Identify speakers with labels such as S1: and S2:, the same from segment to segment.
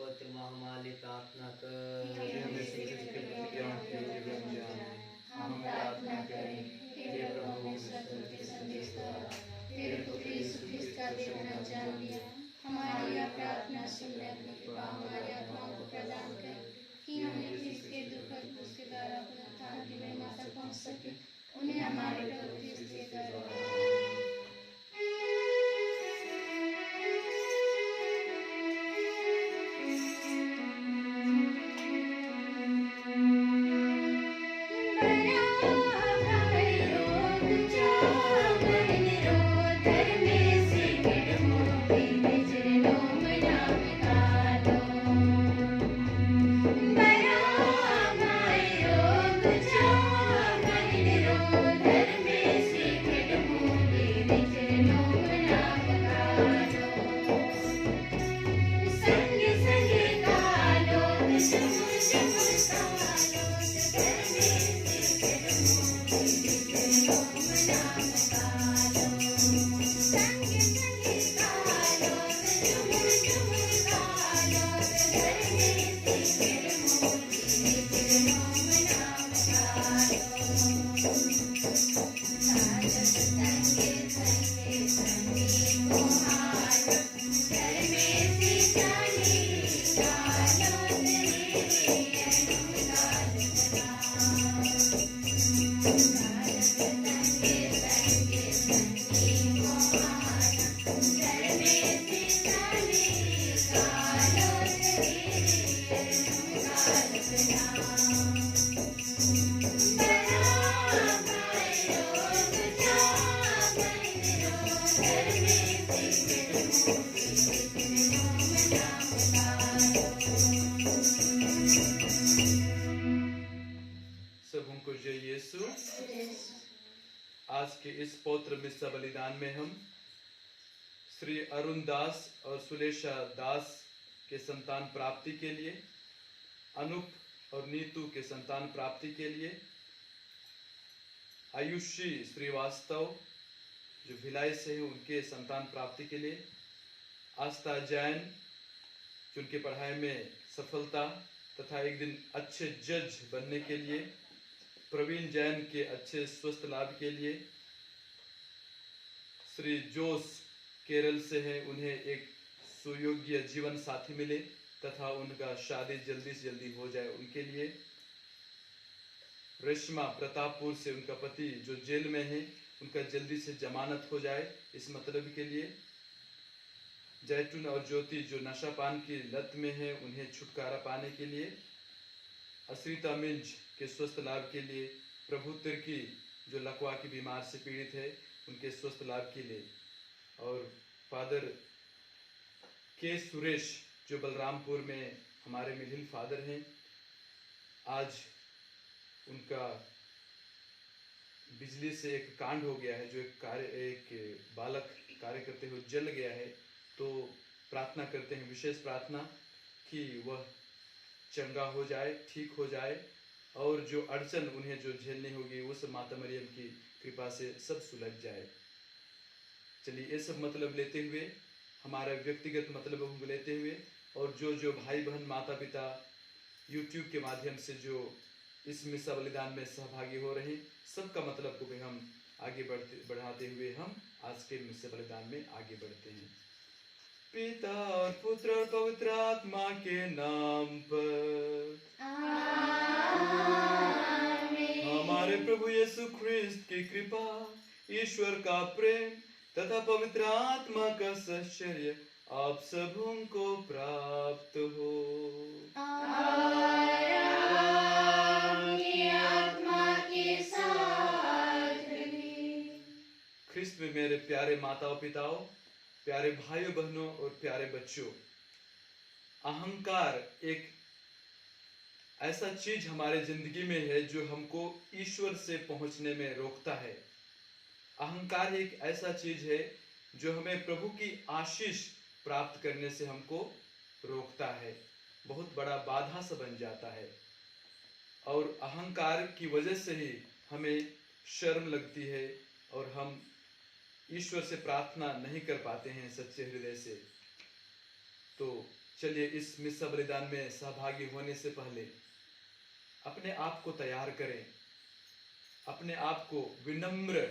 S1: पवित्र महामाली प्रार्थना कर।
S2: हम प्रार्थना करें हे प्रभु के संदेश द्वारा तेरे पुत्र यीशु ख्रिस्त का देवना जान लिया। हमारी यह प्रार्थना सुनने अपनी कृपा हमारी आत्माओं को प्रदान कर कि हमें ख्रिस्त के दुखद उसके द्वारा पुनरुत्थान की महिमा तक पहुंच सके। उन्हें हमारे प्रभु ख्रिस्त के द्वारा
S3: आज के इस पौत्र मिस्सा बलिदान में हम श्री अरुण दास और सुलेशा दास के संतान प्राप्ति के लिए, अनूप और नीतू के संतान प्राप्ति के लिए, आयुषी श्रीवास्तव जो भिलाई से है उनके संतान प्राप्ति के लिए, आस्था जैन जो उनके पढ़ाई में सफलता तथा एक दिन अच्छे जज बनने के लिए, प्रवीण जैन के अच्छे स्वस्थ लाभ के लिए, श्री जोस केरल से है उन्हें एक सुयोग्य जीवन साथी मिले तथा उनका शादी जल्दी से जल्दी हो जाए उनके लिए, रेशमा प्रतापपुर से उनका पति जो जेल में है उनका जल्दी से जमानत हो जाए इस मतलब के लिए, जैतून और ज्योति जो नशापान की लत में है उन्हें छुटकारा पाने के लिए, अश्रिता मिंज के स्वस्थ लाभ के लिए, प्रभु तिर्की जो लकवा की बीमार से पीड़ित है उनके स्वस्थ लाभ के लिए, और फादर के सुरेश जो बलरामपुर में हमारे मिडिल फादर हैं, आज उनका बिजली से एक कांड हो गया है जो एक बालक कार्य करते हुए जल गया है, तो प्रार्थना करते हैं विशेष प्रार्थना कि वह चंगा हो जाए, ठीक हो जाए और जो अड़चन उन्हें जो झेलनी होगी उस माता मरियम की कृपा से सब सुलझ जाए। चलिए ये सब मतलब लेते हुए, हमारा व्यक्तिगत मतलब लेते हुए और जो भाई बहन माता पिता YouTube के माध्यम से जो इस मिस्सा बलिदान में सहभागी हो रहे हैं सबका मतलब को भी हम आगे बढ़ाते हुए हम आज के मिस्सा बलिदान में आगे बढ़ते हैं। पिता और पुत्र और पवित्र आत्मा के नाम पर हमारे प्रभु यीशु ख्रिस्त की कृपा, ईश्वर का प्रेम तथा पवित्र आत्मा का सहचर्य आप सबों को प्राप्त हो। ख्रिस्त में मेरे प्यारे माताओं पिताओं, प्यारे भाइयों बहनों और प्यारे बच्चों, अहंकार एक ऐसा चीज हमारे जिंदगी में है जो हमको ईश्वर से पहुंचने में रोकता है। अहंकार एक ऐसा चीज है जो हमें प्रभु की आशीष प्राप्त करने से हमको रोकता है, बहुत बड़ा बाधा सा बन जाता है। और अहंकार की वजह से ही हमें शर्म लगती है और हम ईश्वर से प्रार्थना नहीं कर पाते हैं सच्चे हृदय से। तो चलिए इस मिस्सा बलिदान में सहभागी होने से पहले अपने आप को तैयार करें, अपने आप को विनम्र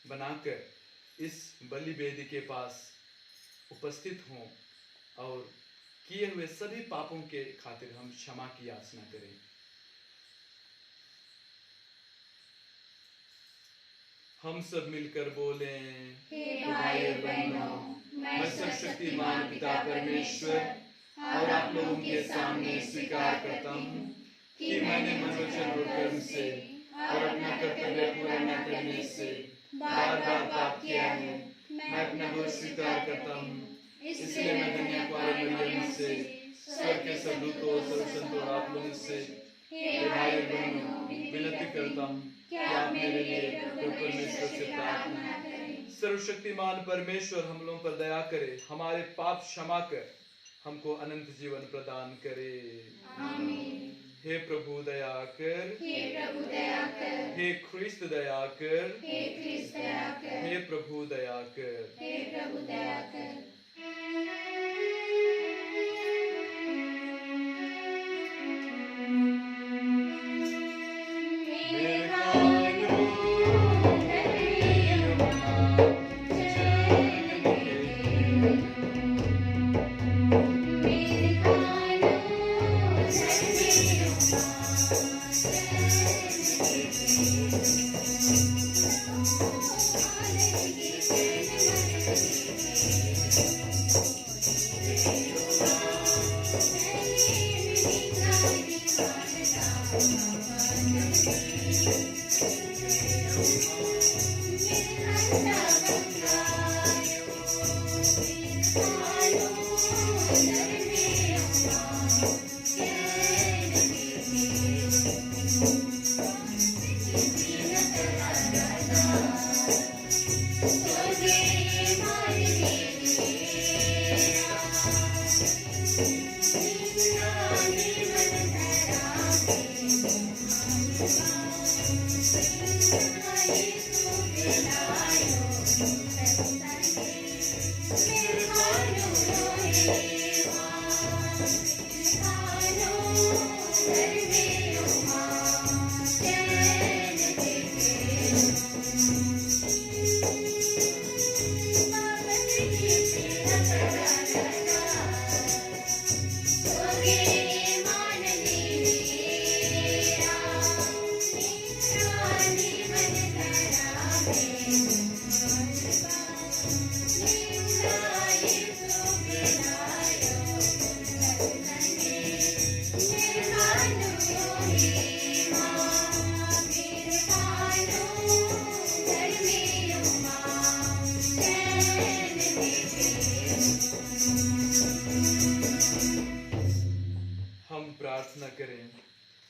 S3: बनाकर इस बलि वेदी के पास उपस्थित हों और किए हुए सभी पापों के खातिर हम क्षमा की याचना करें। हम सब मिलकर बोलें,
S2: हे भाई और बहनों, मैं सर्वशक्तिमान पिता परमेश्वर और आप लोगों के सामने स्वीकार करता हूँ कि मैंने मनोवचन और कर्म से और अपना कर्तव्य पूरा न करने से बार बार पाप किया है। मैं अपना दोष स्वीकार करता हूँ, इसलिए मैं कन्याकुमारी मरियम से, स्वर्ग के सब दूतों और सब संतों और आप लोगों से, हे भाई और बहनों, विनती करता हूँ कि आप मेरे लिए प्रभु परमेश्वर से प्रार्थना करें। सर्वशक्तिमान परमेश्वर हम लोगों पर दया करे, हमारे पाप क्षमा कर हमको अनंत जीवन प्रदान करे। आमीन।
S3: हे प्रभु दया कर,
S2: हे प्रभु दया कर,
S3: हे ख्रिस्त दया कर,
S2: हे ख्रिस्त दया कर,
S3: हे प्रभु दया कर।
S2: हे प्रभु दया कर।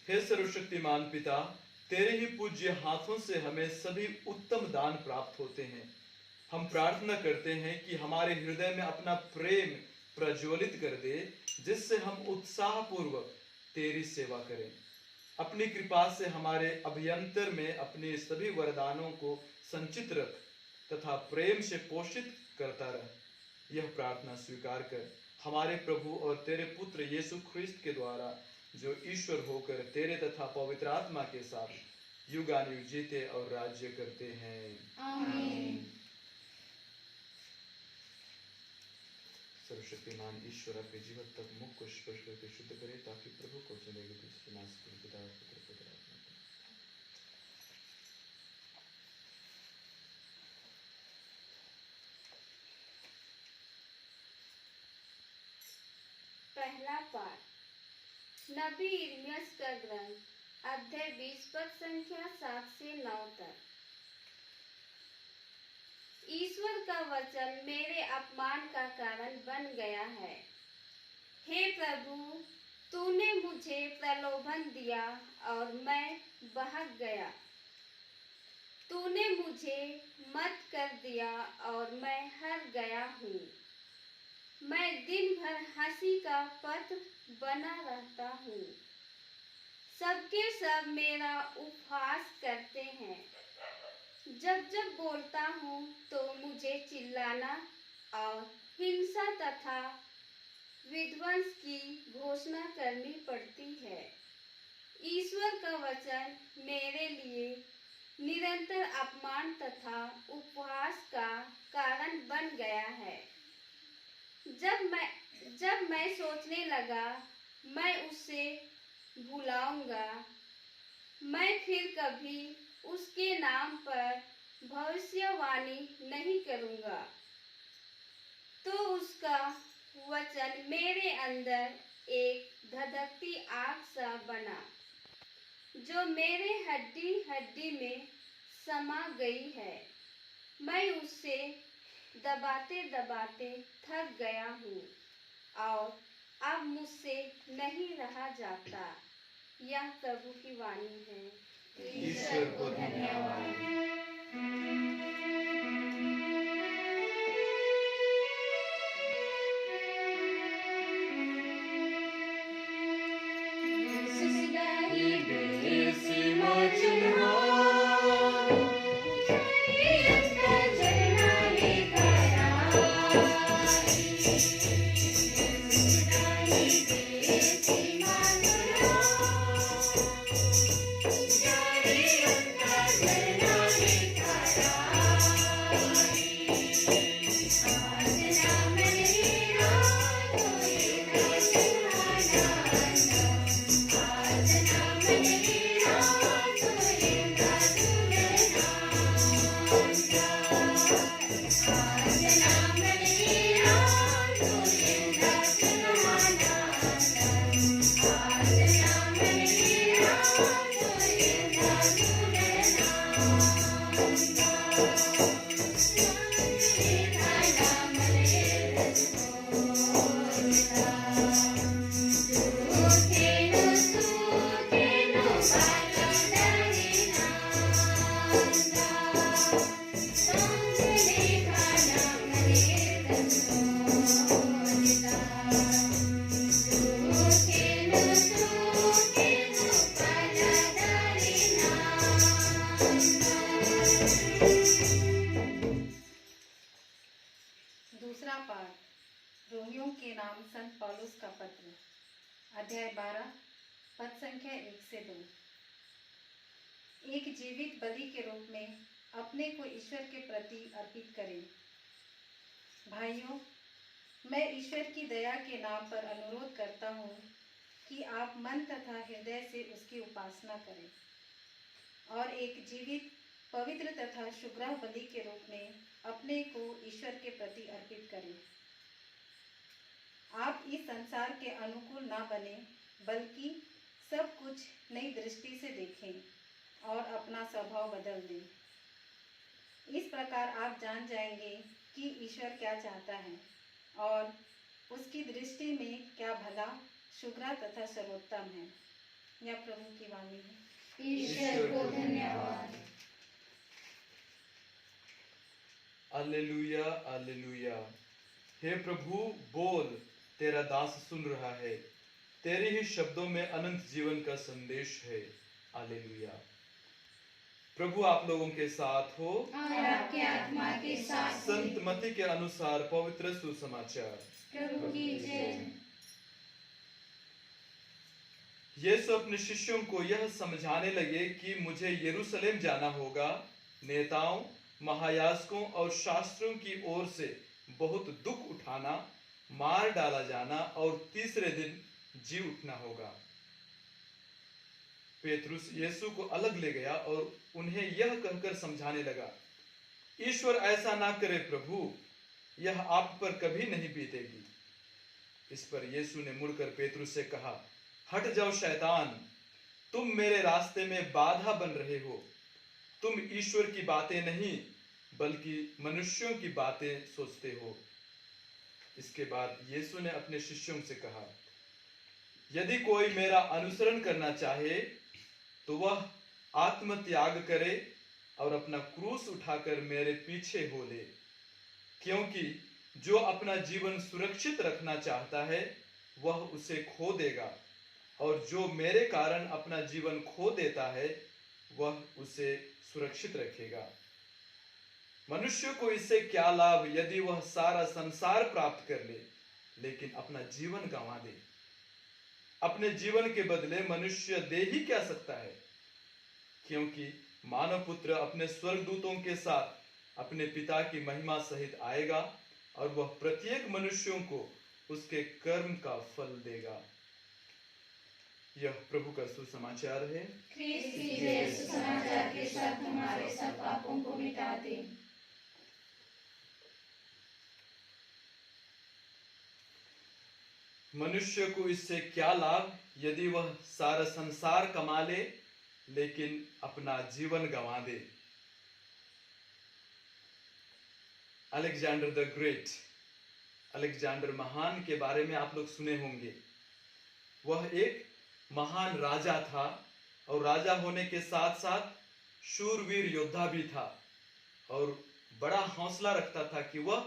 S3: हे सर्वशक्तिमान पिता, तेरे ही पूज्य हाथों से हमें सभी उत्तम दान प्राप्त होते हैं। हम प्रार्थना करते हैं कि हमारे हृदय में अपना प्रेम प्रज्वलित कर दे, जिससे हम उत्साह पूर्वक तेरी सेवा करें। अपनी कृपा से हमारे अभ्यंतर में अपने सभी वरदानों को संचित रख तथा प्रेम से पोषित करता रह। यह प्रार्थना स्वीकार कर हमारे प्रभु और तेरे पुत्र यीशु ख्रिस्त के द्वारा, जो ईश्वर होकर तेरे तथा पवित्र आत्मा के साथ युगानुयुग जीते और राज्य करते हैं।
S2: आमीन।
S3: सर्वशक्तिमान ईश्वर आपके जीवन तक मुख को स्पर्श करके शुद्ध करे, ताकि प्रभु को चुनेगी पिता पुत्र पवित्र आत्मा।
S2: पहला पाठ नबी यिर्मयाह का ग्रंथ अध्याय 20 पद संख्या 7 से 9 तक। ईश्वर का वचन मेरे अपमान का कारण बन गया है। हे प्रभु, तूने मुझे प्रलोभन दिया और मैं बहक गया। तूने मुझे मत कर दिया और मैं हार गया हूँ। मैं दिन भर हंसी का पत्र बना रहता हूँ। सबके सब मेरा उपहास करते हैं। जब जब बोलता हूँ तो मुझे चिल्लाना और हिंसा तथा विध्वंस की घोषणा करनी पड़ती है। ईश्वर का वचन मेरे लिए निरंतर अपमान तथा उपहास का कारण बन गया है। जब मैं सोचने लगा मैं उसे भुलाऊंगा, मैं फिर कभी उसके नाम पर भविष्यवाणी नहीं करूंगा, तो उसका वचन मेरे अंदर एक धधकती आग सा बना, जो मेरे हड्डी हड्डी में समा गई है। मैं उससे दबाते दबाते थक गया हूँ और अब मुझसे नहीं रहा जाता। यह प्रभु की वाणी है।
S3: ईश्वर को धन्यवाद।
S4: दूसरा पाठ, रोमियों के नाम संत पौलुस का पत्र, अध्याय 12, पद संख्या 1 से 2। एक जीवित बलि के रूप में अपने को ईश्वर के प्रति अर्पित करें। भाइयों, मैं ईश्वर की दया के नाम पर अनुरोध करता हूँ कि आप मन तथा हृदय से उसकी उपासना करें और एक जीवित, पवित्र तथा शुभ्र बलि के रूप में अपने को ईश्वर के प्रति अर्पित करें। आप इस संसार के अनुकूल ना बने, बल्कि सब कुछ नई दृष्टि से देखें और अपना स्वभाव बदल दें। इस प्रकार आप जान जाएंगे कि ईश्वर क्या चाहता है और उसकी दृष्टि में क्या भला, शुभ्र तथा सर्वोत्तम है। यह प्रभु की वाणी है।
S2: ईश्वर को धन्यवाद।
S3: Hallelujah, hallelujah. हे प्रभु, बोल, तेरा दास सुन रहा है। तेरे ही शब्दों में अनंत जीवन का संदेश है। हालेलुया। प्रभु आप लोगों के साथ हो
S2: और आपके आत्मा के साथ भी।
S3: संत मत्ती के अनुसार पवित्र सुसमाचार।
S2: प्रभु की जय।
S3: यीशु अपने शिष्यों को यह समझाने लगे कि मुझे यरूशलेम जाना होगा, नेताओं, महायाजकों और शास्त्रियों की ओर से बहुत दुख उठाना, मार डाला जाना और तीसरे दिन जी उठना होगा। पेतरुस यीशु को अलग ले गया और उन्हें यह कहकर समझाने लगा, ईश्वर ऐसा ना करे प्रभु, यह आप पर कभी नहीं बीतेगी। इस पर यीशु ने मुड़कर पेतरुस से कहा, हट जाओ शैतान, तुम मेरे रास्ते में बाधा बन रहे हो। तुम ईश्वर की बातें नहीं बल्कि मनुष्यों की बातें सोचते हो। इसके बाद यीशु ने अपने शिष्यों से कहा, यदि कोई मेरा अनुसरण करना चाहे तो वह आत्मत्याग करे और अपना क्रूस उठाकर मेरे पीछे हो ले। क्योंकि जो अपना जीवन सुरक्षित रखना चाहता है वह उसे खो देगा, और जो मेरे कारण अपना जीवन खो देता है वह उसे सुरक्षित रखेगा। मनुष्य को इससे क्या लाभ यदि वह सारा संसार प्राप्त कर ले लेकिन अपना जीवन गंवा दे। अपने जीवन के बदले मनुष्य दे ही क्या सकता है, क्योंकि मानव पुत्र अपने स्वर्गदूतों के साथ अपने पिता की महिमा सहित आएगा और वह प्रत्येक मनुष्यों को उसके कर्म का फल देगा। यह प्रभु का सुसमाचार है।
S2: ख्रीस्त की जय। सुसमाचार के साथ हमारे सब पापों को मिटा दे।
S3: मनुष्य को इससे क्या लाभ यदि वह सारा संसार कमा ले लेकिन अपना जीवन गंवा दे। अलेक्जेंडर द ग्रेट, अलेक्जेंडर महान के बारे में आप लोग सुने होंगे। वह एक महान राजा था और राजा होने के साथ साथ शूरवीर योद्धा भी था और बड़ा हौसला रखता था कि वह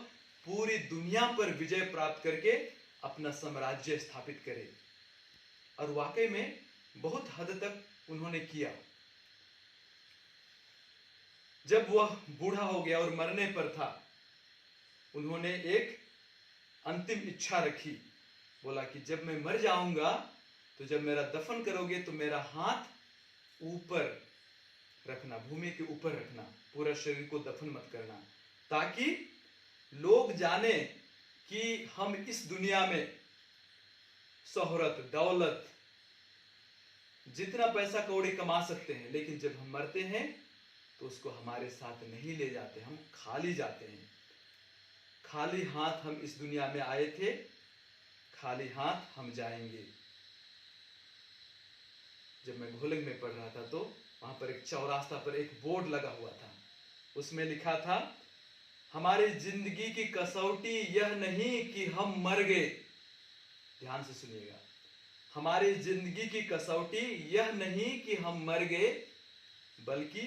S3: पूरी दुनिया पर विजय प्राप्त करके अपना साम्राज्य स्थापित करे, और वाकई में बहुत हद तक उन्होंने किया। जब वह बूढ़ा हो गया और मरने पर था, उन्होंने एक अंतिम इच्छा रखी। बोला कि जब मैं मर जाऊंगा तो जब मेरा दफन करोगे तो मेरा हाथ ऊपर रखना, भूमि के ऊपर रखना, पूरा शरीर को दफन मत करना, ताकि लोग जाने कि हम इस दुनिया में शोहरत, दौलत, जितना पैसा कौड़ी कमा सकते हैं, लेकिन जब हम मरते हैं तो उसको हमारे साथ नहीं ले जाते, हम खाली जाते हैं। खाली हाथ हम इस दुनिया में आए थे, खाली हाथ हम जाएंगे। जब मैं घोलक में पढ़ रहा था तो वहां पर एक चौरास्ता पर एक बोर्ड लगा हुआ था, उसमें लिखा था, हमारी जिंदगी की कसौटी यह नहीं कि हम मर गए। ध्यान से सुनिएगा, हमारी जिंदगी की कसौटी यह नहीं कि हम मर गए, बल्कि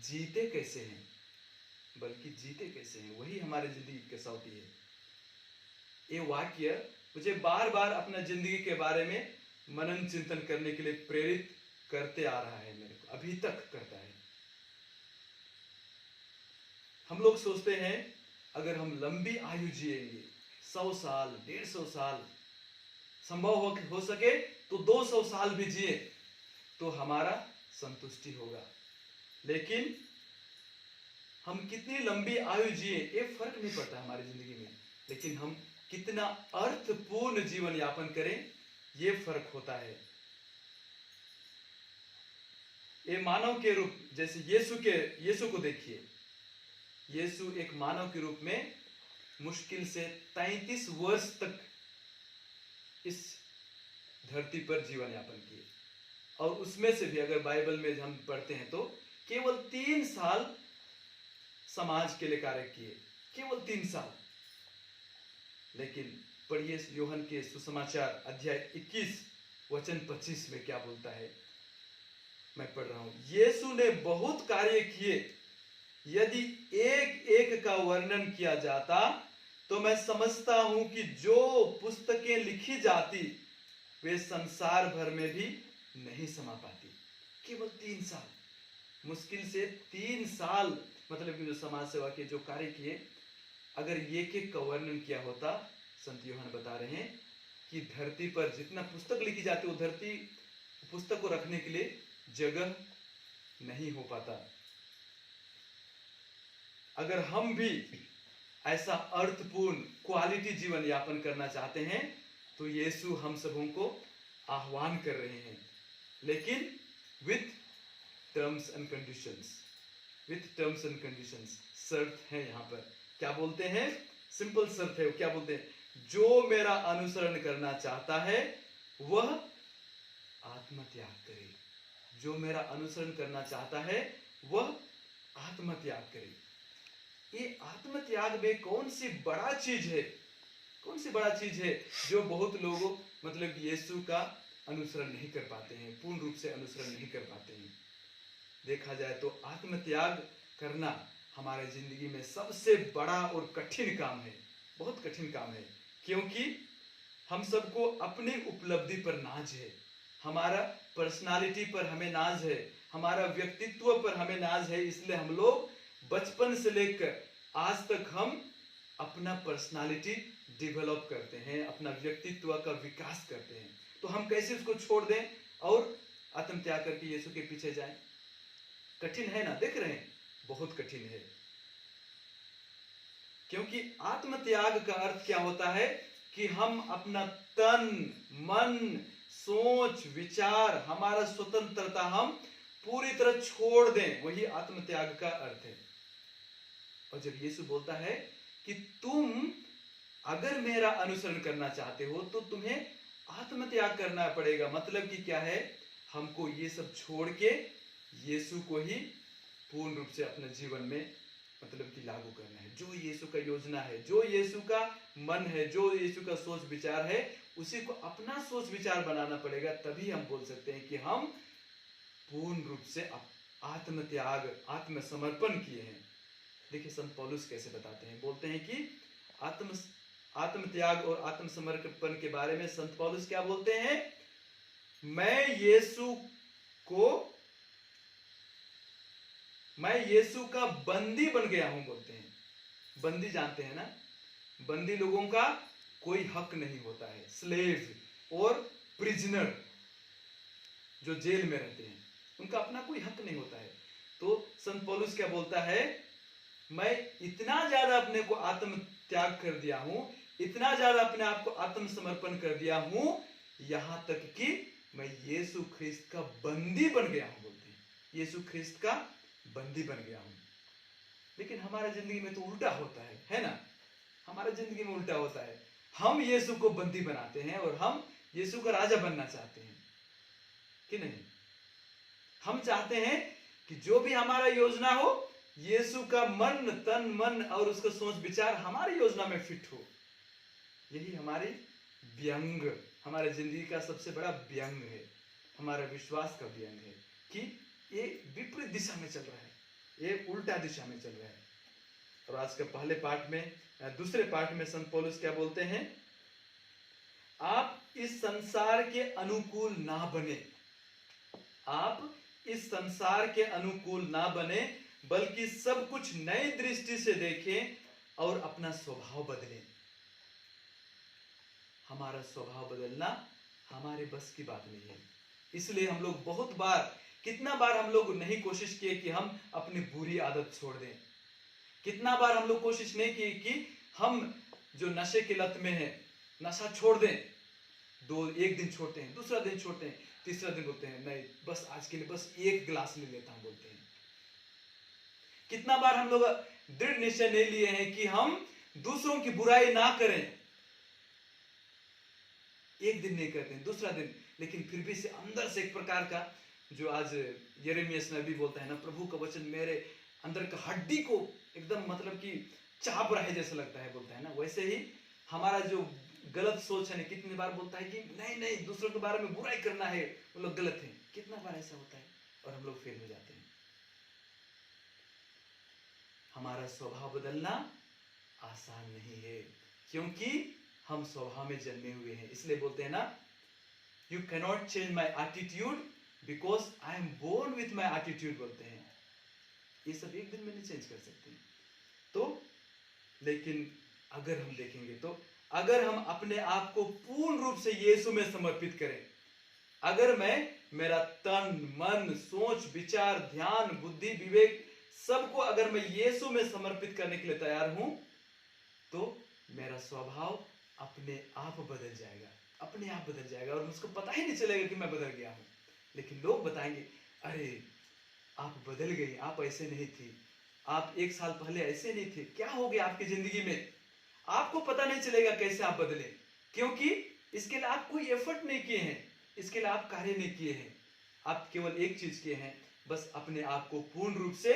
S3: जीते कैसे हैं, बल्कि जीते कैसे हैं, वही हमारी जिंदगी की कसौटी है। ये वाक्य मुझे बार बार अपना जिंदगी के बारे में मनन चिंतन करने के लिए प्रेरित करते आ रहा है, मेरे को अभी तक करता है। हम लोग सोचते हैं अगर हम लंबी आयु जिएंगे, 100 साल, 150 साल, संभव हो सके तो 200 साल भी जिए तो हमारा संतुष्टि होगा। लेकिन हम कितनी लंबी आयु जिए ये फर्क नहीं पड़ता हमारी जिंदगी में, लेकिन हम कितना अर्थपूर्ण जीवन यापन करें ये फर्क होता है। ये मानव के रूप, जैसे यीशु को देखिए, यीशु एक मानव के रूप में मुश्किल से 33 वर्ष तक इस धरती पर जीवन यापन किए, और उसमें से भी अगर बाइबल में हम पढ़ते हैं तो केवल 3 साल समाज के लिए कार्य किए, केवल 3 साल। लेकिन पढ़िए यूहन्ना के सुसमाचार अध्याय 21 वचन 25 में क्या बोलता है, मैं पढ़ रहा हूं। यीशु ने बहुत कार्य किए, यदि एक एक का वर्णन किया जाता तो मैं समझता हूं कि जो पुस्तकें लिखी जाती वे संसार भर में भी नहीं समा पाती। केवल 3 साल, मुश्किल से 3 साल, मतलब कि जो समाज सेवा के जो कार्य किए, अगर एक का वर्णन किया होता, संत यूहन्ना बता रहे हैं कि धरती पर जितना पुस्तक लिखी जाती, वो धरती पुस्तक को रखने के लिए जगह नहीं हो पाता। अगर हम भी ऐसा अर्थपूर्ण क्वालिटी जीवन यापन करना चाहते हैं तो यीशु हम सबों को आह्वान कर रहे हैं, लेकिन with terms and conditions, with terms and conditions. शर्त है यहाँ पर, क्या बोलते हैं, सिंपल शर्त है। क्या बोलते हैं, जो मेरा अनुसरण करना चाहता है वह आत्मत्याग करे। जो मेरा अनुसरण करना चाहता है वह आत्मत्याग करे। ये आत्मत्याग में कौन सी बड़ा चीज है, कौन सी बड़ा चीज है जो बहुत लोग मतलब यीशु का अनुसरण नहीं कर पाते हैं, पूर्ण रूप से अनुसरण नहीं कर पाते हैं। देखा जाए तो आत्मत्याग करना हमारे जिंदगी में सबसे बड़ा और कठिन काम है, बहुत कठिन काम है, क्योंकि हम सबको अपनी उपलब्धि पर नाज है, हमारा पर्सनालिटी पर हमें नाज है, हमारा व्यक्तित्व पर हमें नाज है। इसलिए हम लोग बचपन से लेकर आज तक हम अपना पर्सनालिटी डेवलप करते हैं, अपना व्यक्तित्व का विकास करते हैं। तो हम कैसे उसको छोड़ दें और आत्मत्याग करके यीशु के पीछे जाएं? कठिन है ना, देख रहे हैं, बहुत कठिन है। क्योंकि आत्मत्याग का अर्थ क्या होता है कि हम अपना तन मन सोच विचार हमारा स्वतंत्रता हम पूरी तरह छोड़ दें, वही आत्मत्याग का अर्थ है। और जब यीशु बोलता है कि तुम अगर मेरा अनुसरण करना चाहते हो तो तुम्हें आत्मत्याग करना पड़ेगा, मतलब कि क्या है, हमको ये सब छोड़ के यीशु को ही पूर्ण रूप से अपने जीवन में मतलब कि लागू करना है। जो यीशु का योजना है, जो यीशु का मन है, जो यीशु का सोच विचार है, उसी को अपना सोच विचार बनाना पड़ेगा। तभी हम बोल सकते हैं कि हम पूर्ण रूप से आत्मत्याग आत्मसमर्पण किए हैं। देखिए संत पौलुस कैसे बताते हैं, बोलते हैं कि आत्मत्याग और आत्मसमर्पण के बारे में संत पौलुस क्या बोलते हैं, मैं यीशु का बंदी बन गया हूं, बोलते हैं। बंदी जानते हैं ना, बंदी लोगों का कोई हक नहीं होता है। स्लेव और प्रिजनर जो जेल में रहते हैं, उनका अपना कोई हक नहीं होता है। तो संत पौलुस क्या बोलता है, मैं इतना ज्यादा अपने को आत्म त्याग कर दिया हूं, इतना ज्यादा अपने आप को आत्मसमर्पण कर दिया हूं, यहां तक कि मैं यीशु ख्रिस्त का बंदी बन गया हूं, बोलते हैं। यीशु ख्रिस्त का बंदी बन गया हूं। लेकिन हमारा जिंदगी में तो उल्टा होता है ना, हमारा जिंदगी में उल्टा होता है। हम यीशु को बंदी बनाते हैं और हम यीशु का राजा बनना चाहते हैं कि नहीं। हम चाहते हैं कि जो भी हमारा योजना हो, यीशु का मन तन मन और उसका सोच विचार हमारी योजना में फिट हो। यही हमारी व्यंग, हमारे जिंदगी का सबसे बड़ा व्यंग है, हमारा विश्वास का व्यंग है कि ये विपरीत दिशा में चल रहा है, ये उल्टा दिशा में चल रहा है। और आज के पहले पाठ में, दूसरे पाठ में संत पौलुस क्या बोलते हैं, आप इस संसार के अनुकूल ना बने, आप इस संसार के अनुकूल ना बने, बल्कि सब कुछ नई दृष्टि से देखें और अपना स्वभाव बदलें। हमारा स्वभाव बदलना हमारे बस की बात नहीं है। इसलिए हम लोग बहुत बार, कितना बार हम लोग नहीं कोशिश किए कि हम अपनी बुरी आदत छोड़ दें। कितना बार हम लोग कोशिश नहीं की कि हम जो नशे की लत में है, नशा छोड़ दें। एक दिन छोड़ते हैं, दूसरा दिन छोड़ते हैं, तीसरा दिन बोलते हैं नहीं बस आज के लिए बस एक गिलास ले लेता हूं, बोलते हैं। कितना बार हम लोग दृढ़ निश्चय नहीं लिए हैं कि हम दूसरों की बुराई ना करें। एक दिन नहीं करते हैं, दूसरा दिन, लेकिन फिर भी से अंदर से एक प्रकार का, जो आज यिर्मयाह नबी बोलता है ना, प्रभु का वचन मेरे अंदर का हड्डी को एकदम मतलब कि चाप रहा है जैसा लगता है, बोलता है ना। वैसे ही हमारा जो गलत सोच है ना, कितनी बार बोलता है कि नहीं नहीं दूसरों के बारे में बुराई करना है, वो लोग गलत हैं। कितना बार ऐसा होता है और हम लोग फेल हो जाते हैं। हमारा स्वभाव बदलना आसान नहीं है, क्योंकि हम स्वभाव में जन्मे हुए हैं। इसलिए बोलते हैं ना, you cannot change my attitude because I am born with my attitude, बोलते हैं। ये सब एक दिन में नहीं चेंज कर सकते। तो लेकिन अगर हम देखेंगे तो अगर हम अपने आप को पूर्ण रूप से यीशु में समर्पित करें, अगर मैं मेरा तन मन सोच विचार ध्यान बुद्धि विवेक सबको अगर मैं यीशु में समर्पित करने के लिए तैयार हूं, तो मेरा स्वभाव अपने आप बदल जाएगा, अपने आप बदल जाएगा और मुझको पता ही नहीं चलेगा कि मैं बदल गया हूं। लेकिन लोग बताएंगे, अरे आप बदल गई, आप ऐसे नहीं थी, आप एक साल पहले ऐसे नहीं थे, क्या हो गया आपकी जिंदगी में। आपको पता नहीं चलेगा कैसे आप बदले, क्योंकि इसके लिए आप कोई एफर्ट नहीं किए हैं, इसके लिए आप कार्य नहीं किए हैं। आप केवल एक चीज किए हैं, बस अपने आप को पूर्ण रूप से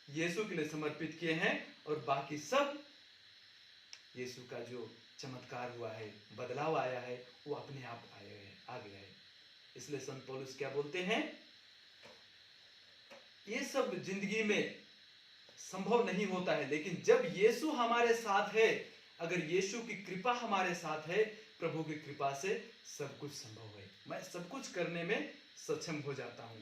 S3: यीशु के लिए समर्पित किए हैं और बाकी सब यीशु का जो चमत्कार हुआ है, बदलाव आया है, वो अपने आप आ गया है। इसलिए संत पौलुस क्या बोलते हैं, ये सब जिंदगी में संभव नहीं होता है, लेकिन जब यीशु हमारे साथ है, अगर यीशु की कृपा हमारे साथ है, प्रभु की कृपा से सब कुछ संभव है। मैं सब कुछ करने में सक्षम हो जाता हूं।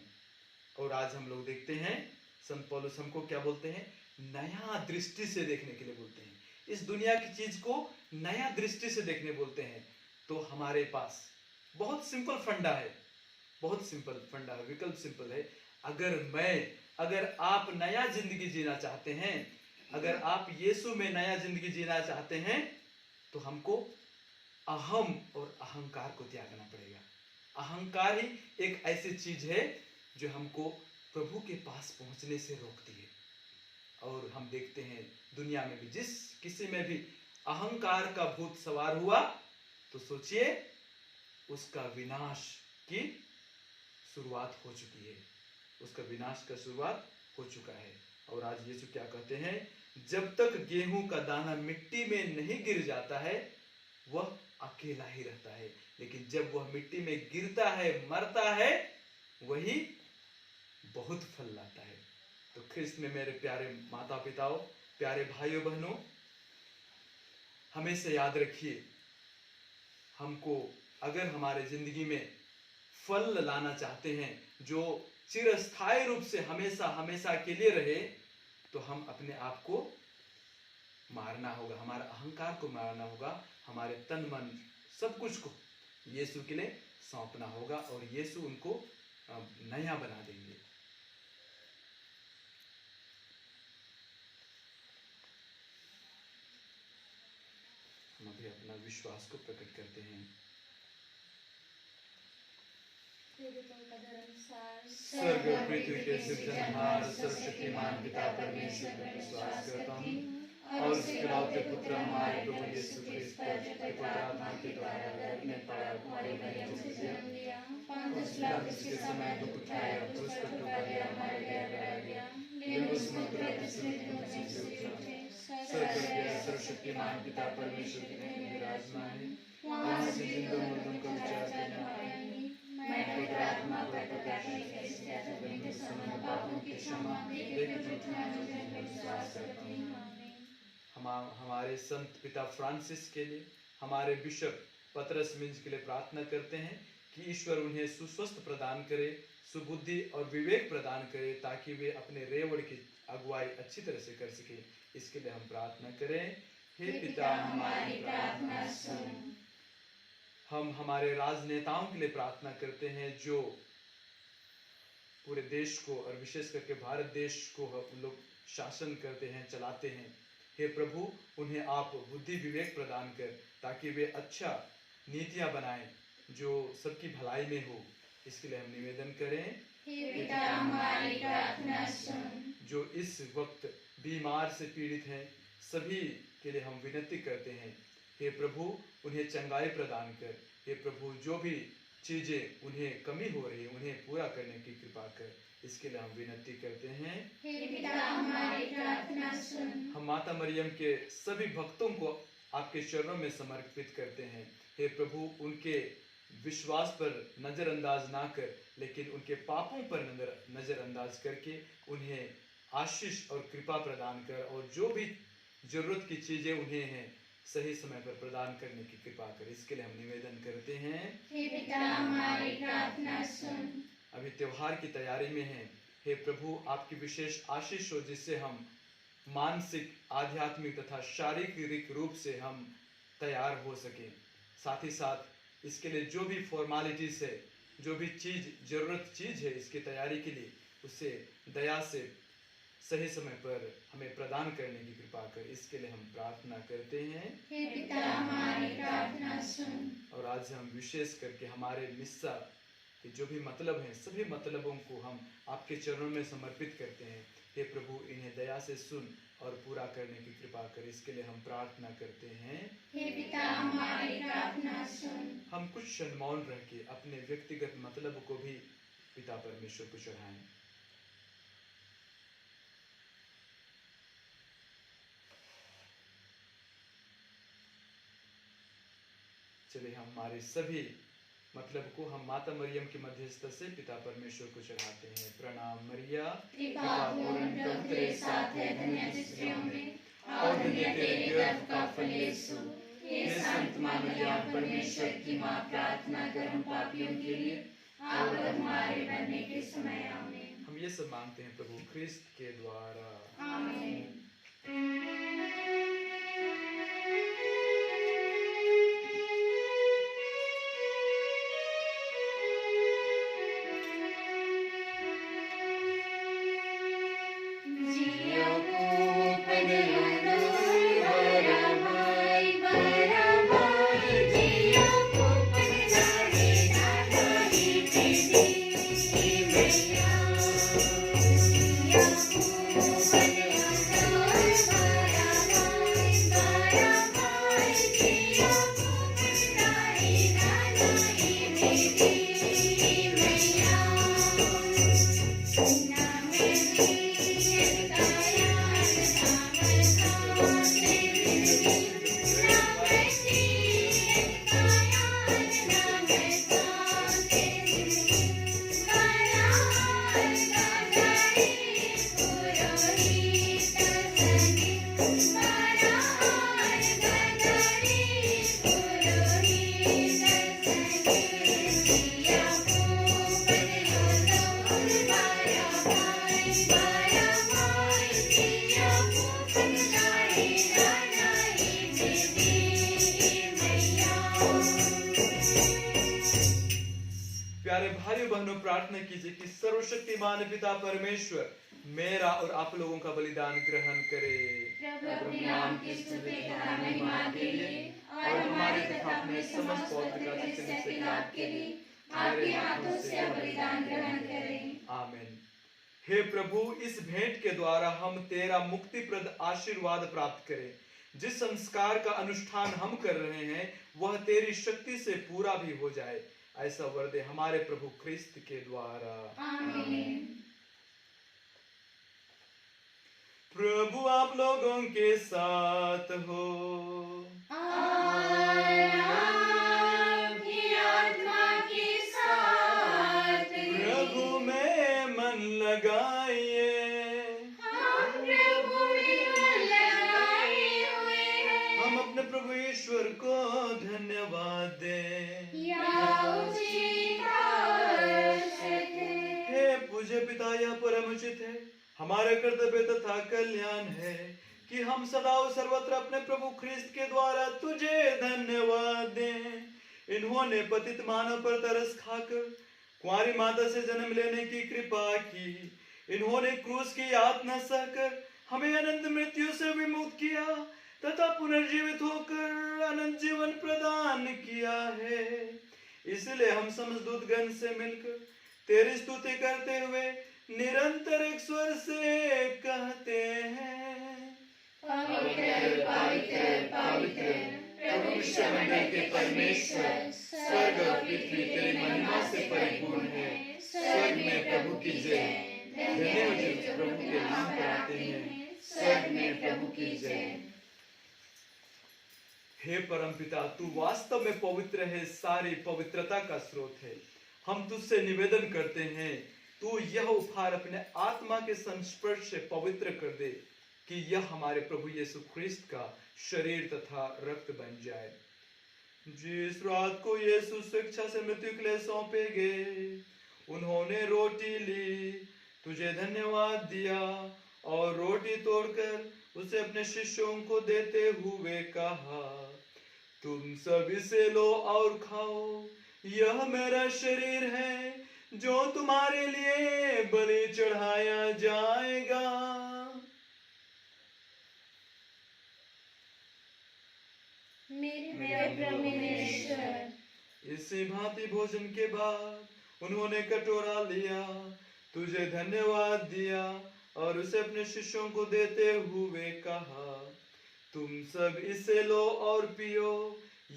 S3: और आज हम लोग देखते हैं संत पौलुस हमको क्या बोलते हैं, नया दृष्टि से देखने के लिए बोलते हैं। इस दुनिया की चीज को नया दृष्टि से देखने बोलते हैं। तो हमारे पास बहुत सिंपल फंडा है, बहुत सिंपल फंडा है, विकल्प सिंपल है। अगर आप नया जिंदगी जीना चाहते हैं, अगर आप यीशु में नया जिंदगी जीना चाहते हैं, तो हमको अहम और अहंकार को त्यागना पड़ेगा। अहंकार ही एक ऐसी चीज है जो हमको प्रभु के पास पहुंचने से रोकती है। और हम देखते हैं दुनिया में भी जिस किसी में भी अहंकार का भूत सवार हुआ, तो सोचिए उसका विनाश की शुरुआत हो चुकी है, उसका विनाश का शुरुआत हो चुका है। और आज यीशु क्या कहते हैं, जब तक गेहूं का दाना मिट्टी में नहीं गिर जाता है वह अकेला ही रहता है, लेकिन जब वह मिट्टी में गिरता है, मरता है, वही बहुत फल लाता है। तो ख्रिस्त में मेरे प्यारे माता पिताओं, प्यारे भाइयों बहनों, हमेशा याद रखिए, हमको अगर हमारे जिंदगी में फल लाना चाहते हैं जो चिरस्थायी रूप से हमेशा हमेशा के लिए रहे, तो हम अपने आप को मारना होगा, हमारा अहंकार को मारना होगा, हमारे तन मन सब कुछ को यीशु के लिए सौंपना होगा और यीशु उनको नया बना देंगे। हम अभी अपना विश्वास को प्रकट करते हैं। स्वर्ग और पृथ्वी के सृजनहार सर्वशक्तिमान पिता परमेश्वर पर विश्वास करता हूँ और उसके इकलौते पुत्र हमारे प्रभु यीशु ख्रिस्त पर पवित्र आत्मा के द्वारा गर्भ में पड़ा, हमारी मरियम से जन्म लिया, pontius पिलातुस के समय दुख उठाया, क्रूस पर टूटा गया, मारा गया, गाड़ा गया, लेकिन उस मुद्रा के दिनों में से उठा, स्वर्ग गया, सर्वशक्तिमान पिता परमेश्वर के लिए विराजमान है, वहाँ से जिंदा मुर्दों को विचार करने वाला है। मैं पवित्र आत्मा पर प्रकाशन के समय पापों की क्षमा विश्वास करती हूँ। हमारे संत पिता फ्रांसिस के लिए, हमारे बिशप पतरस मिंज के लिए प्रार्थना करते हैं कि ईश्वर उन्हें सुस्वस्थ प्रदान करे, सुबुद्धि और विवेक प्रदान करे, ताकि वे अपने रेवड़ की अगुवाई अच्छी तरह से कर सके। इसके लिए हम प्रार्थना करें। हे पिता हमारी प्रार्थना सुन। हम हमारे राजनेताओं के लिए प्रार्थना करते हैं जो पूरे देश को और विशेष करके भारत देश को लोग शासन करते हैं, चलाते हैं। हे प्रभु, उन्हें आप बुद्धि विवेक प्रदान कर, ताकि वे अच्छा नीतियां बनाएं जो सबकी भलाई में हो। इसके लिए हम निवेदन करें।
S2: हे पिता हमारी प्रार्थना सुन।
S3: जो इस वक्त बीमार से पीड़ित हैं, सभी के लिए हम विनती करते हैं। हे प्रभु, उन्हें चंगाई प्रदान कर। हे प्रभु, जो भी चीजें उन्हें कमी हो रही है उन्हें पूरा करने की कृपा कर। इसके लिए हम विनती करते हैं।
S2: हे पिता हमारी प्रार्थना सुन।
S3: हम माता मरियम के सभी भक्तों को आपके चरणों में समर्पित करते हैं। हे प्रभु, उनके विश्वास पर नजरअंदाज ना कर, लेकिन उनके पापों पर नजरअंदाज करके उन्हें आशीष और कृपा प्रदान कर, और जो भी जरूरत की चीजें उन्हें हैं सही समय पर प्रदान करने की कृपा कर। इसके लिए हम निवेदन करते हैं।
S2: हे पिता हमारी प्रार्थना सुन।
S3: अभी त्योहार की तैयारी में हैं। हे प्रभु, आपकी विशेष आशीष हो, जिससे हम मानसिक, आध्यात्मिक तथा शारीरिक रूप से हम तैयार हो सके। साथ ही साथ इसके लिए जो भी फॉर्मेलिटीज है, जो भी जरूरत चीज है इसकी तैयारी के लिए, उसे दया से सही समय पर हमें प्रदान करने की कृपा कर। इसके लिए हम प्रार्थना करते हैं।
S2: हे पिता हमारी प्रार्थना सुन।
S3: और आज हम विशेष करके हमारे मिस्सा के जो भी मतलब हैं, सभी मतलबों को हम आपके चरणों में समर्पित करते हैं। हे प्रभु, इन्हें दया से सुन और पूरा करने की कृपा कर। इसके लिए हम प्रार्थना करते हैं।
S2: हे पिता हमारी प्रार्थना सुन।
S3: हम कुछ क्षण मौन रह के अपने व्यक्तिगत मतलब को भी पिता परमेश्वर को चढ़ाएं। चलिए हम हमारे सभी मतलब को हम माता मरियम की मध्यस्थता से पिता परमेश्वर को चढ़ाते हैं। प्रणाम मरिया,
S2: कृपा पूर्ण प्रभु तेरे साथ है, धन्य स्त्रियों में और धन्य तेरे गर्भ का फल यीशु। हे संत मां मरियम, परमेश्वर की मां, प्रार्थना कर हम पापियों के लिए, अब और हमारे मरने के समय आमीन।
S3: हम ये सब मांगते हैं प्रभु ख्रिस्त के द्वारा।
S2: आमीन।
S3: प्यारे भाइयों बहनों, प्रार्थना कीजिए कि सर्वशक्तिमान पिता परमेश्वर मेरा और आप लोगों का बलिदान ग्रहण करे।
S2: प्रभु अपने नाम की स्तुति तथा महिमा के लिए और हमारे तथा अपने समस्त पौत्र के लाभ के लिए आपके हाथों से यह बलिदान ग्रहण करें।
S3: आमीन। हे प्रभु, इस भेंट के द्वारा हम तेरा मुक्तिप्रद आशीर्वाद प्राप्त करें। जिस संस्कार का अनुष्ठान हम कर रहे हैं वह तेरी शक्ति से पूरा भी हो जाए, ऐसा वर दे हमारे प्रभु ख्रिस्त के द्वारा।
S2: आमीन।
S3: प्रभु आप लोगों के साथ हो।
S2: और आपकी आत्मा के साथ भी।
S3: प्रभु में मन लगाइए।
S2: हम प्रभु में मन लगाए हुए हैं।
S3: हम अपने प्रभु ईश्वर को धन्यवाद दें।
S2: यह उचित और आवश्यक है।
S3: हे पूज्य पिता, यह परम उचित है, हमारे कर्तव्य तथा कल्याण है कि हम सदा और सर्वत्र अपने प्रभु ख्रिस्त के द्वारा तुझे धन्यवाद दें। इन्होंने पतित मानव पर तरस खाकर कुंवारी माता से जन्म लेने की कृपा की। इन्होंने क्रूस की यातना सहकर हमें अनंत मृत्यु से विमुक्त किया तथा पुनर्जीवित होकर अनंत जीवन प्रदान किया है। इसलिए हम समस्त दूतगण से मिलकर तेरी स्तुति करते हुए निरंतर एक स्वर से कहते हैं,
S2: पवित्र पवित्र पवित्र प्रभु विश्वमंडल के परमेश्वर, स्वर्ग और पृथ्वी तेरी महिमा से परिपूर्ण है। स्वर्ग में प्रभु की जय। धन्य हो जो प्रभु के नाम पर आते हैं। स्वर्ग में प्रभु की जय।
S3: हे परमपिता, तू वास्तव में पवित्र है, सारी पवित्रता का स्रोत है। हम तुझसे निवेदन करते हैं, तू यह उपहार अपने आत्मा के संस्पर्श से पवित्र कर दे कि यह हमारे प्रभु यीशु ख्रिस्त का शरीर तथा रक्त बन जाए। जिस रात को यीशु स्वेच्छा से मृत्यु के लिए सौंपे गए, उन्होंने रोटी ली, तुझे धन्यवाद दिया और रोटी तोड़कर उसे अपने शिष्यों को देते हुए कहा, तुम सब इसे लो और खाओ, यह मेरा शरीर है जो तुम्हारे लिए बलि चढ़ाया जाएगा।
S2: मेरे प्रभु मेरे ईश्वर।
S3: इसी भांति भोजन के बाद उन्होंने कटोरा लिया, तुझे धन्यवाद दिया और उसे अपने शिष्यों को देते हुए कहा, तुम सब इसे लो और पियो,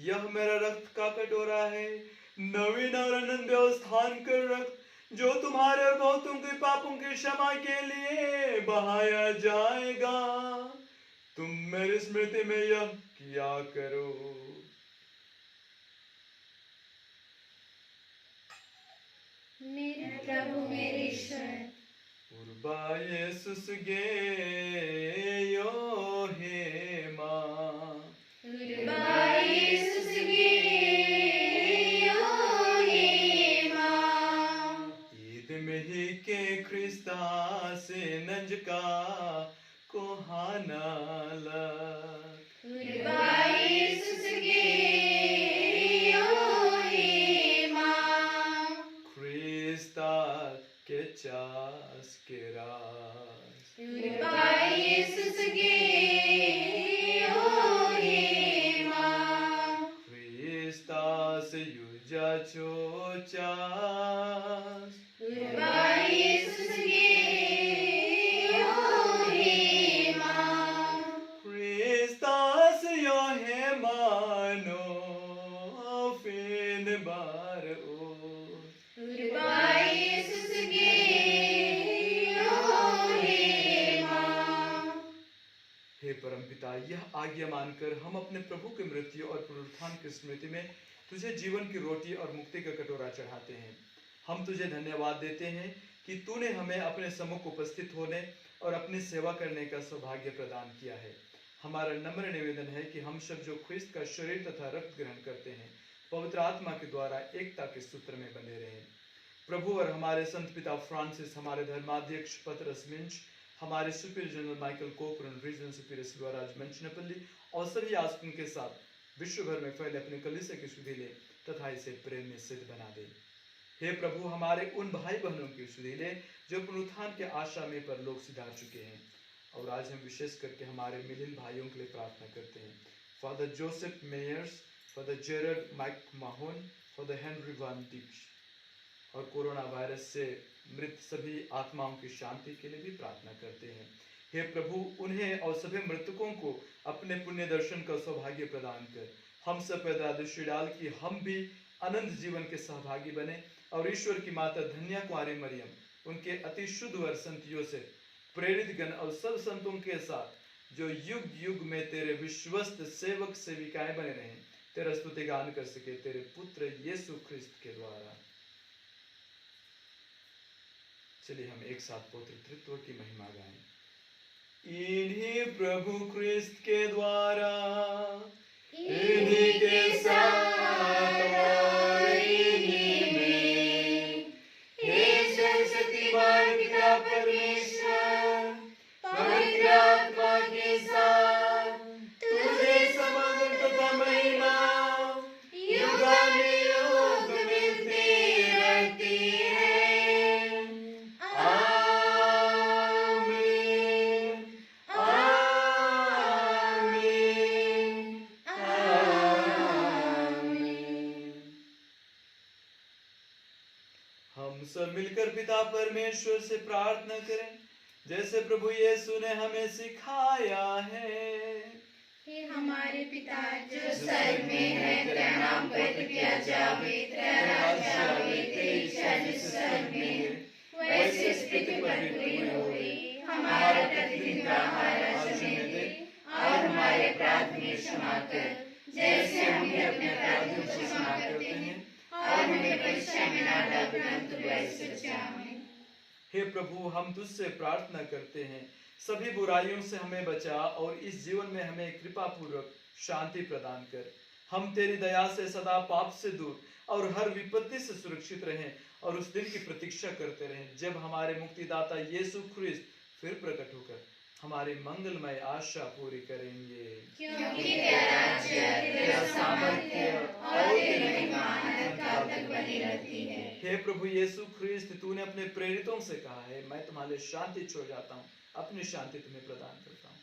S3: यह मेरा रक्त का कटोरा है, नवीन और अनंत व्यवस्थान कर रक्त जो तुम्हारे और बहुतों के पापों की क्षमा के लिए बहाया जाएगा। तुम मेरी स्मृति में यह किया करो।
S2: मेरे प्रभु मेरे ईश्वर।
S3: Urba Jesus geyo hema.
S2: Urba Jesus geyo hema.
S3: Eid में ही के ख्रिस्ता से नंजका कोहाना लग।
S2: Urba Jesus geyo hema.
S3: ख्रिस्ता के चास के रास।
S2: Urba Jesus geyo hema.
S3: ख्रिस्ता से युजा चोचास।
S2: Urba Jesus geyo hema.
S3: ख्रिस्ता से यो हेमा जिन बार ओ हे परमपिता, यह आज्ञा मानकर हम अपने प्रभु के मृत्यु और पुनरुत्थान की स्मृति में तुझे जीवन की रोटी और मुक्ति का कटोरा चढ़ाते हैं। हम तुझे धन्यवाद देते हैं कि तूने हमें अपने सम्मुख उपस्थित होने और अपनी सेवा करने का सौभाग्य प्रदान किया है। हमारा नम्र निवेदन है कि हम सब जो ख्रिस्त का शरीर तथा रक्त ग्रहण करते हैं, पवित्र आत्मा के द्वारा एकता के सूत्र में बने रहें। प्रभु और हमारे संत पिता फ्रांसिस, हमारे धर्माध्यक्ष पतरस मिंच, हमारे superior general Michael Cochran, regional superior Silvaraj Manchanpalli और सभी आस्पिन के साथ विश्व भर में फैले अपने कलीसिया की सुधि ले तथा इसे प्रेम में सिद्ध बना दे। हे प्रभु, हमारे उन भाई बहनों की सुधि ले जो पुनरुत्थान के आशा में परलोक सिधार चुके हैं। और आज हम विशेष करके हमारे मिलिन भाइयों के लिए प्रार्थना करते हैं। Father Joseph Meyers, father Gerard McMahon, father Henry Van Dix, और कोरोना वायरस से मृत सभी आत्माओं की शांति के लिए भी प्रार्थना करते हैं। हे प्रभु, उन्हें और सभी मृतकों को अपने पुण्य दर्शन का सौभाग्य प्रदान कर हम सब पर दृष्टि डाल कि हम भी अनंत जीवन के सहभागी बने और ईश्वर की माता धन्या कुंवारी मरियम, उनके अति शुद्ध वर संत योसेफ, प्रेरित गण और सब संतों के साथ जो युग युग में तेरे विश्वस्त सेवक सेविकाएं बने रहें, तेरा स्तुति गान कर सके तेरे पुत्र यीशु ख्रिस्त के द्वारा। चलिए हम एक साथ पवित्र त्रित्व की महिमा गाएं। इन्हीं प्रभु ख्रिस्त के द्वारा, इन्हीं के साथ और इन्हीं में, हे सर्वशक्तिमान पिता परमेश्वर, पवित्र आत्मा के साथ तुझे समग्र तथा महिमा युगानुयुग मिलती रहती है। आमीन, आमीन, आमीन। हम सब मिलकर पिता परमेश्वर से प्रार्थना करें जैसे प्रभु यीशु ने हमें सिखाया है।
S2: हे हमारे पिता जो स्वर्ग में है, तेरा नाम पवित्र किया जावे, तेरा राज्य आवे, तेरी इच्छा जिस स्वर्ग में है वैसे इस पृथ्वी पर भी होवे। हमारा प्रतिदिन का आहार आज हमें दे और हमारे अपराध में क्षमा कर जैसे हम भी अपने अपराधियों को क्षमा करते हैं, और हमें परीक्षा में न डाल परंतु बुराई से बचा हमें।
S3: हे प्रभु, हम तुझसे प्रार्थना करते हैं, सभी बुराइयों से हमें बचा और इस जीवन में हमें कृपा पूर्वक शांति प्रदान कर। हम तेरी दया से सदा पाप से दूर और हर विपत्ति से सुरक्षित रहें और उस दिन की प्रतीक्षा करते रहें जब हमारे मुक्तिदाता यीशु ख्रिस्त फिर प्रकट होकर हमारी मंगलमय आशा पूरी करेंगे।
S2: क्योंकि तेरा राज्य, तेरा सामर्थ्य और तेरी महिमा अनंत काल तक बनी रहती है।
S3: हे प्रभु यीशु ख्रिस्त, तूने अपने प्रेरितों से कहा है, मैं तुम्हारे शांति छोड़ जाता हूँ, अपनी शांति तुम्हें प्रदान करता हूँ।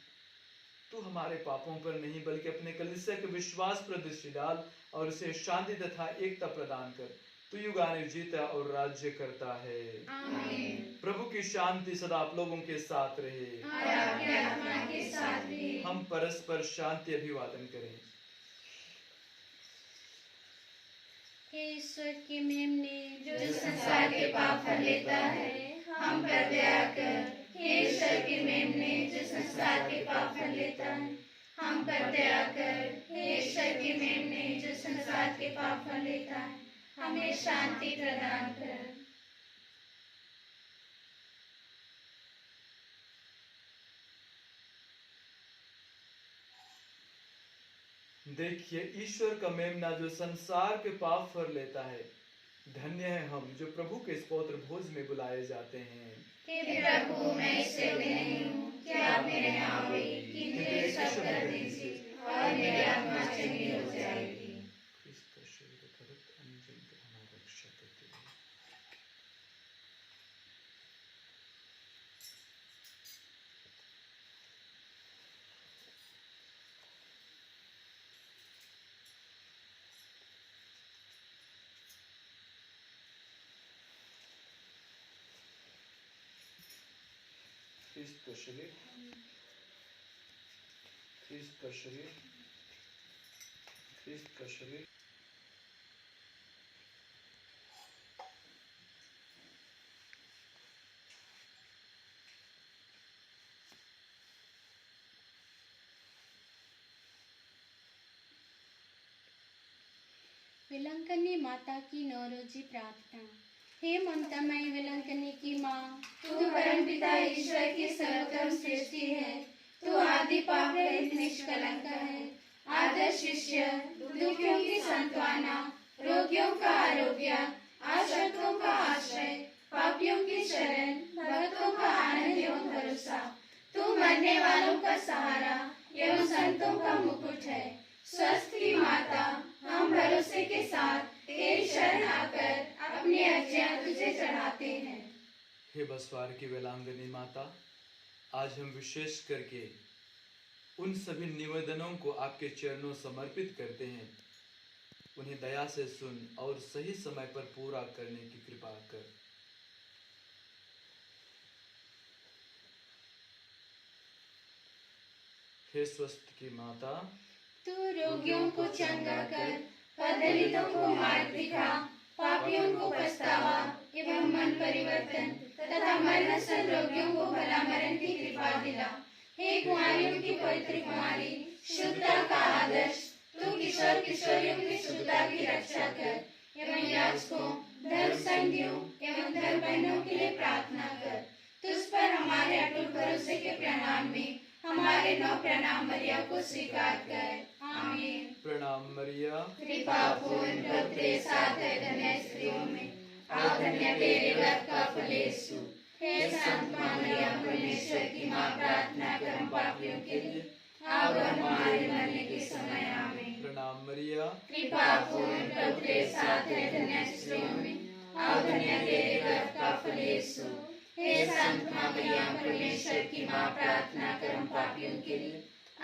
S3: तू हमारे पापों पर नहीं बल्कि अपने कलीसिया के विश्वास पर दृष्टि डाल और उसे शांति तथा एकता प्रदान कर। तू युगानुयुग जीता और राज्य करता है।
S2: आमीन।
S3: प्रभु की शांति सदा आप लोगों के साथ रहे
S2: और आपकी आत्मा के साथ भी।
S3: हम परस्पर शांति अभिवादन करें।
S2: हे ईश्वर के मेमने जो संसार के पाप हर लेता है, हम पर दया कर। हे ईश्वर के मेमने जो संसार के पाप हर लेता है, हम पर दया कर। हे ईश्वर के मेमने जो संसार के पाप हर लेता है, हमें शांति प्रदान कर।
S3: देखिए ईश्वर का मेमना जो संसार के पाप फर लेता है। धन्य है हम जो प्रभु के इस पवित्र भोज में बुलाए जाते हैं।
S2: हे प्रभु, मैं इससे योग्य नहीं हूँ कि आप मेरे यहाँ आवे, किंतु एक शब्द कह दीजिए और मेरी आत्मा चंगी हो जाएगी।
S3: इसका शरीर तथा रक्त अंजन कर हमारी रक्षा करते हैं। ख्रिस्त का शरीर, ख्रिस्त का शरीर, ख्रिस्त का शरीर।
S2: विलंकनी माता की नौरोजी प्रार्थना। हे ममतामयी विलंकनी की माँ,
S5: तू परमपिता ईश्वर की सर्वोत्तम सृष्टि है। तू आदि पाप रहित निष्कलंक है। आदर्श शिष्य, दुखियों की सांत्वना, रोगियों का आरोग्य, आश्रितों का आश्रय, पापियों की शरण, भक्तों का आनंद एवं भरोसा। तू मरने वालों का सहारा एवं संतों का मुकुट है। स्वस्थ की माता, हम भरोसे के साथ तेरी शरण आकर अपनी अर्जियां तुझे चढ़ाते हैं।
S3: हे बसवार की वेलांगनी माता, आज हम विशेष करके उन सभी निवेदनों को आपके चरणों समर्पित करते हैं। उन्हें दया से सुन और सही समय पर पूरा करने की कृपा कर। हे स्वस्थ की माता,
S5: तू रोगियों को चंगा कर, पददलितों को मार्ग दिखा, पापियों को पछतावा एवं मन परिवर्तन तथा मरणासन रोगियों को भला मरण की कृपा दिला। हे कुंवारियों की पवित्र कुमारी, शुद्धता का आदर्श, तू किशोर किशोरियों की शुद्धता की रक्षा कर एवं याचकों, धर्म संधियों एवं धर्म बहनों के लिए प्रार्थना कर। तुझ पर हमारे अटूट भरोसे के प्रणाम में हमारे 9 प्रणाम मरिया को स्वीकार कर। आमीन।
S3: प्रणाम मरिया,
S5: कृपा पूर्ण प्रभु तेरे साथ है, धन्य स्त्रियों में और धन्य तेरे गर्भ का फल यीशु। हे संत मां मरिया, परमेश्वर की मां, प्रार्थना कर हम पापियों के लिए अब और हमारे मरने के समय। आमीन।
S3: प्रणाम मरिया,
S5: कृपा पूर्ण प्रभु तेरे साथ है, धन्य स्त्रियों में और धन्य तेरे गर्भ का फल यीशु। हे संत मां मरिया, परमेश्वर की मां, प्रार्थना कर हम पापियों के लिए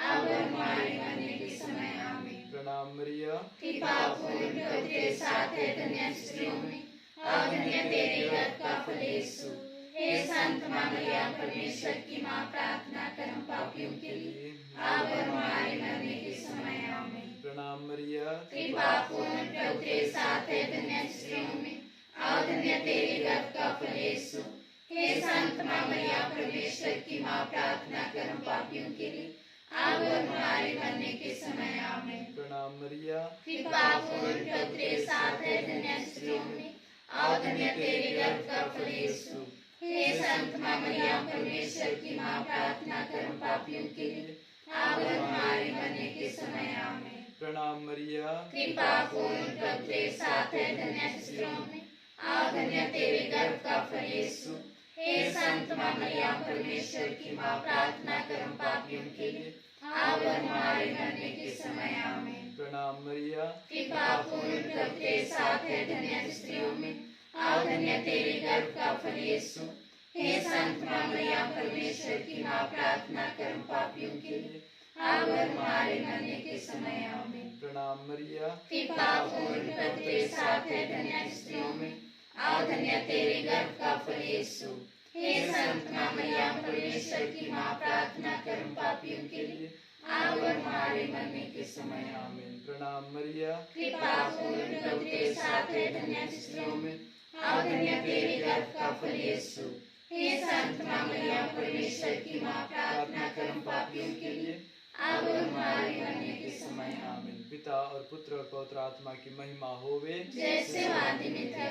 S5: अब और हमारे मरने के समय। आमीन।
S3: प्रणाम मरिया,
S5: कृपा पूर्ण प्रभु तेरे साथ है, धन्य स्त्रियों में और धन्य तेरे गर्भ का फल यीशु। हे संत मां मरिया, परमेश्वर की मां, प्रार्थना कर हम पापियों के लिए अब और हमारे मरने के समय। आमीन।
S3: प्रणाम मरिया,
S5: कृपा पूर्ण प्रभु तेरे साथ है, धन्य स्त्रियों में और धन्य तेरे गर्भ का फल यीशु। हे संत मां मरिया, परमेश्वर की मां, प्रार्थना कर हम पापियों के लिए अब और हमारे मरने के समय। आमीन।
S3: प्रणाम मरिया,
S5: कृपा पूर्ण प्रभु तेरे साथ है, धन्य स्त्रियों में और धन्य तेरे गर्भ का फल यीशु। हे संत मां मरिया, परमेश्वर की मां, प्रार्थना कर हम पापियों के लिए अब और हमारे मरने के समय। आमीन।
S3: प्रणाम मरिया,
S5: कृपा पूर्ण प्रभु तेरे साथ है, धन्य स्त्रियों में और धन्य तेरे गर्भ का फल यीशु। हे संत मां मरिया, परमेश्वर की मां, प्रार्थना कर हम पापियों के लिए अब और हमारे मरने के समय। आमीन।
S3: प्रणाम मरिया,
S5: कृपा पूर्ण प्रभु तेरे साथ है, धन्य स्त्रियों में और धन्य तेरे गर्भ का फल यीशु। हे संत मां मरिया, परमेश्वर की मां, प्रार्थना कर हम पापियों के लिए अब और हमारे मरने के समय। आमीन।
S3: प्रणाम मरिया,
S5: कृपा पूर्ण प्रभु तेरे साथ है, धन्य स्त्रियों में और धन्य तेरे गर्भ का फल यीशु। हे संत मां मरिया, परमेश्वर की मां, प्रार्थना कर हम पापियों के लिए अब और हमारे मरने के समय।
S3: आमीन। प्रणाम मरिया,
S5: कृपा पूर्ण प्रभु तेरे साथ है, धन्य स्त्रियों में और धन्य तेरे गर्भ का फल यीशु। हे संत मां मरिया, परमेश्वर की मां, प्रार्थना कर हम पापियों के लिए अब और हमारे मरने के समय।
S3: आमीन। पिता और पुत्र और पवित्र आत्मा की महिमा होवे,
S5: जैसे आदि में थे,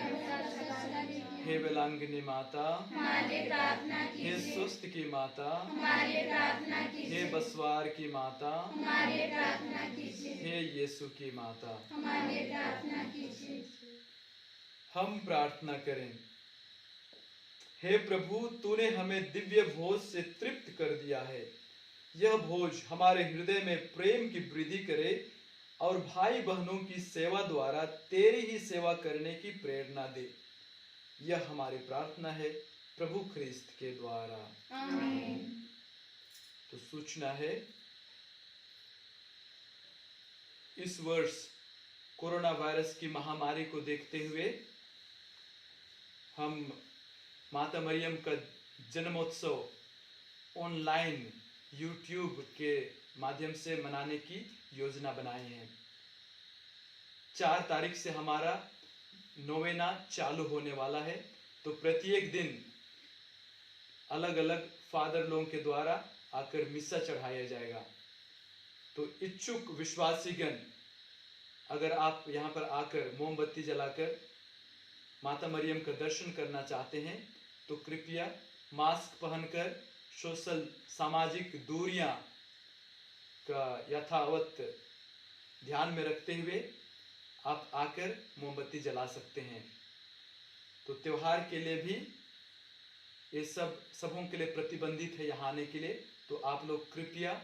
S5: सदा भी।
S3: हे वेलांगनी माता,
S5: हमारे लिए प्रार्थना
S3: हे
S5: कीजिए।
S3: स्वस्थ की माता,
S5: हमारे लिए प्रार्थना
S3: हे
S5: कीजिए।
S3: बसवार की माता,
S5: हमारे लिए प्रार्थना कीजिए।
S3: हे यीशु की माता,
S5: हमारे लिए प्रार्थना कीजिए।
S3: हम प्रार्थना करें। हे प्रभु, तूने हमें दिव्य भोज से तृप्त कर दिया है। यह भोज हमारे हृदय में प्रेम की वृद्धि करे और भाई बहनों की सेवा द्वारा तेरी ही सेवा करने की प्रेरणा दे। यह हमारी प्रार्थना है प्रभु ख्रिस्त के द्वारा।
S5: आमीन।
S3: तो सूचना है, इस वर्ष कोरोना वायरस की महामारी को देखते हुए हम माता मरियम का जन्मोत्सव ऑनलाइन यूट्यूब के माध्यम से मनाने की योजना बनाए हैं। 4 तारीख से हमारा नोवेना चालू होने वाला है। तो प्रत्येक दिन अलग अलग फादर लोगों के द्वारा आकर मिस्सा चढ़ाया जाएगा। तो इच्छुक विश्वासीगण अगर आप यहाँ पर आकर मोमबत्ती जलाकर माता मरियम का दर्शन करना चाहते हैं तो कृपया मास्क पहनकर सोशल सामाजिक दूरियां का यथावत ध्यान में रखते हुए आप आकर मोमबत्ती जला सकते हैं। तो त्योहार के लिए भी ये सबों के लिए प्रतिबंधित है यहाँ आने के लिए। तो आप लोग कृपया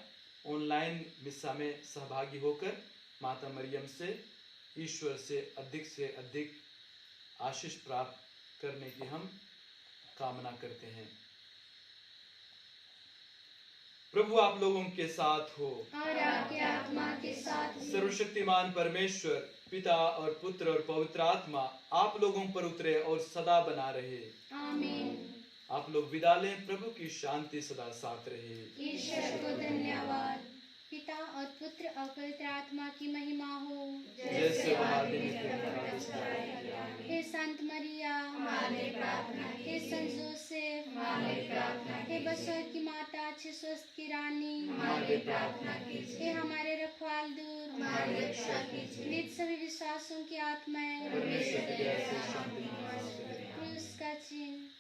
S3: ऑनलाइन मिस्सा में सहभागी होकर माता मरियम से ईश्वर से अधिक आशीष प्राप्त करने की हम कामना करते हैं। प्रभु आप लोगों के साथ हो
S2: और आपके आत्मा के साथ भी।
S3: सर्वशक्तिमान परमेश्वर पिता और पुत्र और पवित्र आत्मा आप लोगों पर उतरे और सदा बना रहे।
S2: आमीन।
S3: आप लोग विदा लें। प्रभु की शांति सदा साथ रहे।
S2: ईश्वर को धन्यवाद।
S5: पिता और पुत्र और पवित्र आत्मा की महिमा हो,
S3: जैसे आदि में।
S5: हे संत मरिया,
S2: हमारे प्रार्थना
S5: हे संत जोसेफ,
S2: हमारे प्रार्थना
S5: हे बसोर की माता, अच्छे स्वस्थ की रानी,
S2: हमारे प्रार्थना कीजिए।
S5: हे हमारे रखवाल दूत,
S2: हमारी रक्षा कीजिए।
S5: नित सभी विश्वासों की आत्माएं,
S2: परमेश्वर की ऐसी शांति निवास करें।
S5: क्रूस का चिन्ह।